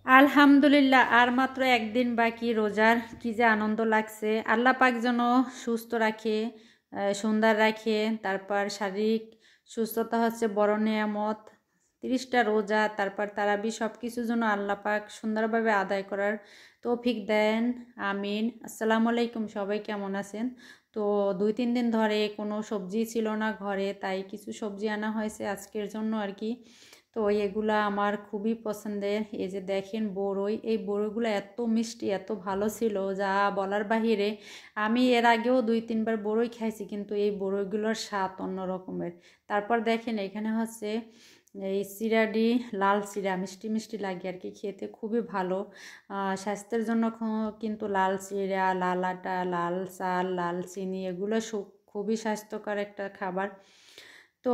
আলহামদুলিল্লাহ, আর মাত্র একদিন বাকি রোজার। কি যে আনন্দ লাগছে। আল্লাহ পাক যেন সুস্থ রাখে, সুন্দর রাখে। তারপর শারীরিক সুস্থতা হচ্ছে বড় নেয়ামত। 30টা রোজা, তারপর তারাবি, সব কিছুর জন্য আল্লাহ পাক সুন্দরভাবে আদায় করার তৌফিক দেন। আমিন। আসসালামু আলাইকুম, সবাই কেমন আছেন? তো 2-3 দিন ধরে কোনো সবজি ছিল না ঘরে, তাই কিছু সবজি আনা হয়েছে আজকের জন্য আর কি। তো এগুলা আমার খুবই পছন্দের। এই যে দেখেন বড়ই, এই বড়ইগুলো এত মিষ্টি, এত ভালো ছিল যা বলার বাহিরে। আমি এর আগেও 2-3 বার বড়ই খাইছি, কিন্তু এই বড়ইগুলোর স্বাদ অন্য রকমের। তারপর দেখেন এখানে হচ্ছে এই সিরাডি, লাল সিরা, মিষ্টি মিষ্টি লাগে আর কি, খেতে খুবই ভালো। স্বাস্থ্যের জন্য কিন্তু লাল সিরা, লাল আটা, লাল চাল, লাল চিনি এগুলো খুবই স্বাস্থ্যকর একটা খাবার। তো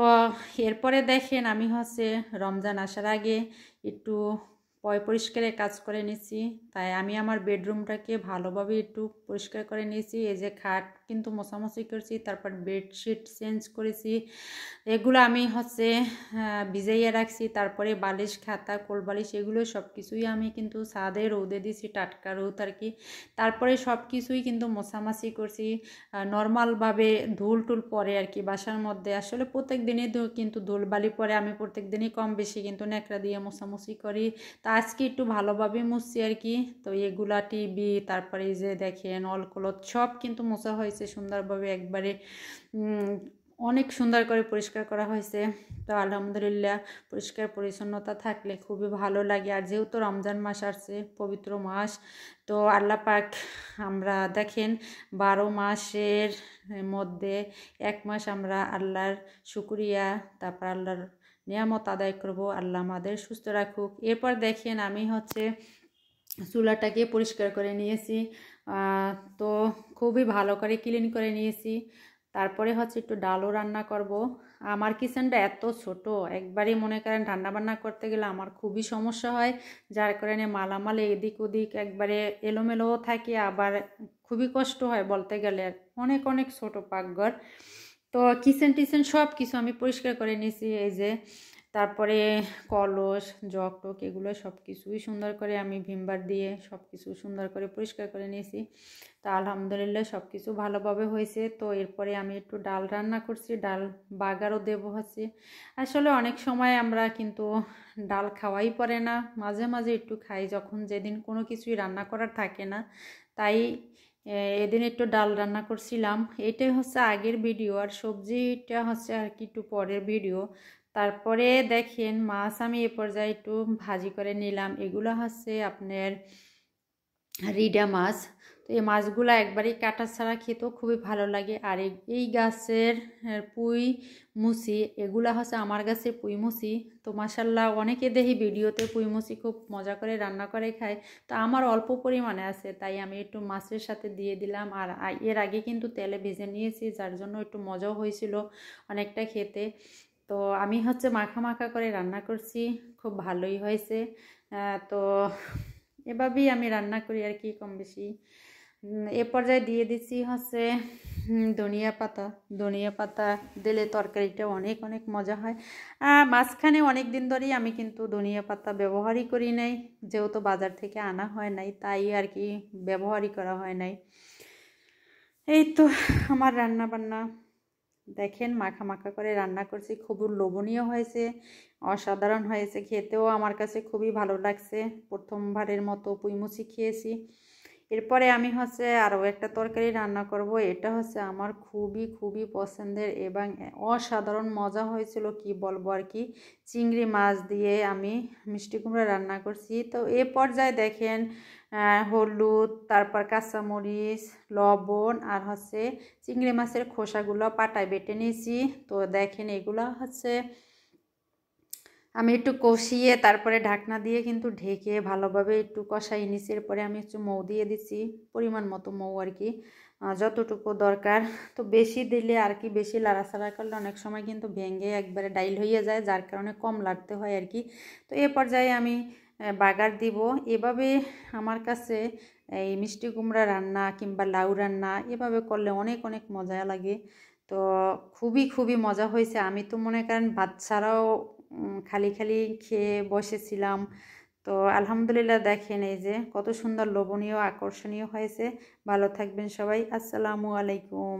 এরপরে দেখেন আমি হচ্ছে রমজান আসার আগে একটু পরিষ্কারের কাজ করে নিয়েছি। তাই আমি আমার বেডরুমটাকে ভালোভাবে একটু পরিষ্কার করে নিয়েছি। এই যে খাট কিন্তু মোছামুছি করেছি, তারপর বেডশিট চেঞ্জ করেছি। এগুলো আমি হচ্ছে ভিজাইয়ে রাখছি। তারপরে বালিশ, খাতা, কোলবালিশ এগুলো সব কিছুই আমি কিন্তু ছাদে রোদে দিছি, টাটকা রোদ আর কি। তারপরে সব কিছুই কিন্তু মোছামাছি করছি। নর্মালভাবে ধুল টুল পরে আর কি বাসার মধ্যে। আসলে প্রত্যেক দিনই কিন্তু ধুলবালি পরে, আমি প্রত্যেক দিনই কম বেশি কিন্তু ন্যাকড়া দিয়ে মোছামুছি করি। তা আজকে একটু ভালোভাবে মুছছি আর কি। তো এগুলা টিভি, তারপরে এই যে দেখেন অলক্লোথ সব কিন্তু মোছা হয়েছে সুন্দরভাবে একবারে। অনেক সুন্দর করে পরিষ্কার করা হয়েছে। তো আলহামদুলিল্লাহ, পরিষ্কার পরিচ্ছন্নতা থাকলে খুবই ভালো লাগে। আর যেহেতু রমজান মাস আসছে, পবিত্র মাস, তো আল্লাহ পাক আমরা দেখেন 12 মাসের মধ্যে 1 মাস আমরা আল্লাহর শুকরিয়া, তারপর আল্লাহর নিয়ামত আদায় করব। আল্লাহ আমাদের সুস্থ রাখুক। এরপর দেখেন আমি হচ্ছে চুলাটাকে পরিষ্কার করে নিয়েছি। তো খুবই ভালো করে ক্লিন করে নিয়েছি। তারপরে হচ্ছে একটু ডালও রান্না করব। আমার কিচেনটা এত ছোট, একবারই মনে করেন রান্নাবান্না করতে গেলে আমার খুবই সমস্যা হয়। যার কারণে মালামাল এদিক ওদিক একবারে এলোমেলোও থাকে, আবার খুবই কষ্ট হয় বলতে গেলে। অনেক অনেক ছোট পাকঘর। তো কিচেন টিচেন সব কিছু আমি পরিষ্কার করে নিয়েছি। এই যে তারপরে কলস, জগ টক এগুলো সব কিছুই সুন্দর করে আমি ভিমবার দিয়ে সব কিছু সুন্দর করে পরিষ্কার করে নিয়েছি। তা আলহামদুলিল্লাহ সব কিছু ভালোভাবে হয়েছে। তো এরপরে আমি একটু ডাল রান্না করছি, ডাল বাগারও দেবো হচ্ছে। আসলে অনেক সময় আমরা কিন্তু ডাল খাওয়াই পড়ে না, মাঝে মাঝে একটু খাই যখন যেদিন কোনো কিছুই রান্না করার থাকে না। তাই এদিন একটু ডাল রান্না করছিলাম। এটাই হচ্ছে আগের ভিডিও, আর সবজিটা হচ্ছে আর কি একটু পরের ভিডিও। তারপরে দেখেন মাছ আমি এ পর্যায়ে একটু ভাজি করে নিলাম। এগুলো হচ্ছে আপনার রিডা মাছ। তো এই মাছগুলো একবারই কাটা ছাড়া খেতেও খুবই ভালো লাগে। আর এই গাছের পুঁই মুচি, এগুলা হচ্ছে আমার গাছের পুঁই মুচি। তো মাশাল্লাহ অনেকে দেখি ভিডিওতে পুঁই মুচি খুব মজা করে রান্না করে খায়। তো আমার অল্প পরিমাণে আছে, তাই আমি একটু মাছের সাথে দিয়ে দিলাম। আর এর আগে কিন্তু তেলে ভেজে নিয়েছি, যার জন্য একটু মজাও হয়েছিল অনেকটা খেতে। তো আমি হচ্ছে মাখা মাখা করে রান্না করছি, খুব ভালোই হয়েছে। তো এভাবেই আমি রান্না করি আর কি কম বেশি। এ পর্যায়ে দিয়ে দিচ্ছি হচ্ছে ধনিয়া পাতা। ধনিয়া পাতা দিলে তরকারিটা অনেক অনেক মজা হয়। মাঝখানে অনেক দিন ধরেই আমি কিন্তু ধনিয়া পাতা ব্যবহারই করি নাই, যেহেতু বাজার থেকে আনা হয় নাই, তাই আর কি ব্যবহারই করা হয় নাই। এই তো আমার রান্না বান্না দেখেন মাখা মাখা করে রান্না করছি, খুবই লোভনীয় হয়েছে, অসাধারণ হয়েছে। খেতেও আমার কাছে খুবই ভালো লাগছে। প্রথমবারের মতো পুঁইমুচি খেয়েছি। এরপরে আমি হচ্ছে আরও একটা তরকারি রান্না করব। এটা হচ্ছে আমার খুবই খুবই পছন্দের এবং অসাধারণ মজা হয়েছিল, কি বলবো আর কি। চিংড়ি মাছ দিয়ে আমি মিষ্টি কুমড়া রান্না করছি। তো এ পর্যায়ে দেখেন হলুদ, তারপর কাঁচামরিচ, লবণ আর হচ্ছে চিংড়ি মাছের খোসাগুলো পাটায় বেটে নিয়েছি। তো দেখেন এগুলো হচ্ছে আমি একটু কষিয়ে তারপরে ঢাকনা দিয়ে কিন্তু ঢেকে ভালোভাবে একটু কষাই নিছি। এরপরে আমি একটু মৌ দিয়ে দিচ্ছি, পরিমাণ মতো মৌ আর কি, যতটুকু দরকার। তো বেশি দিলে আর কি, বেশি লাড়াচাড়া করলে অনেক সময় কিন্তু ভেঙে একবারে ডাইল হয়ে যায়, যার কারণে কম লাগতে হয় আর কি। তো এ পর্যায়ে আমি বাগার দিব। এভাবে আমার কাছে এই মিষ্টি কুমড়া রান্না কিংবা লাউ রান্না এভাবে করলে অনেক অনেক মজা লাগে। তো খুবই খুবই মজা হয়েছে। আমি তো মনে করেন ভাত ছাড়াও খালি খালি খেয়ে বসেছিলাম। তো আলহামদুলিল্লাহ দেখেন এই যে কত সুন্দর লোভনীয় আকর্ষণীয় হয়েছে। ভালো থাকবেন সবাই। আসসালামু আলাইকুম।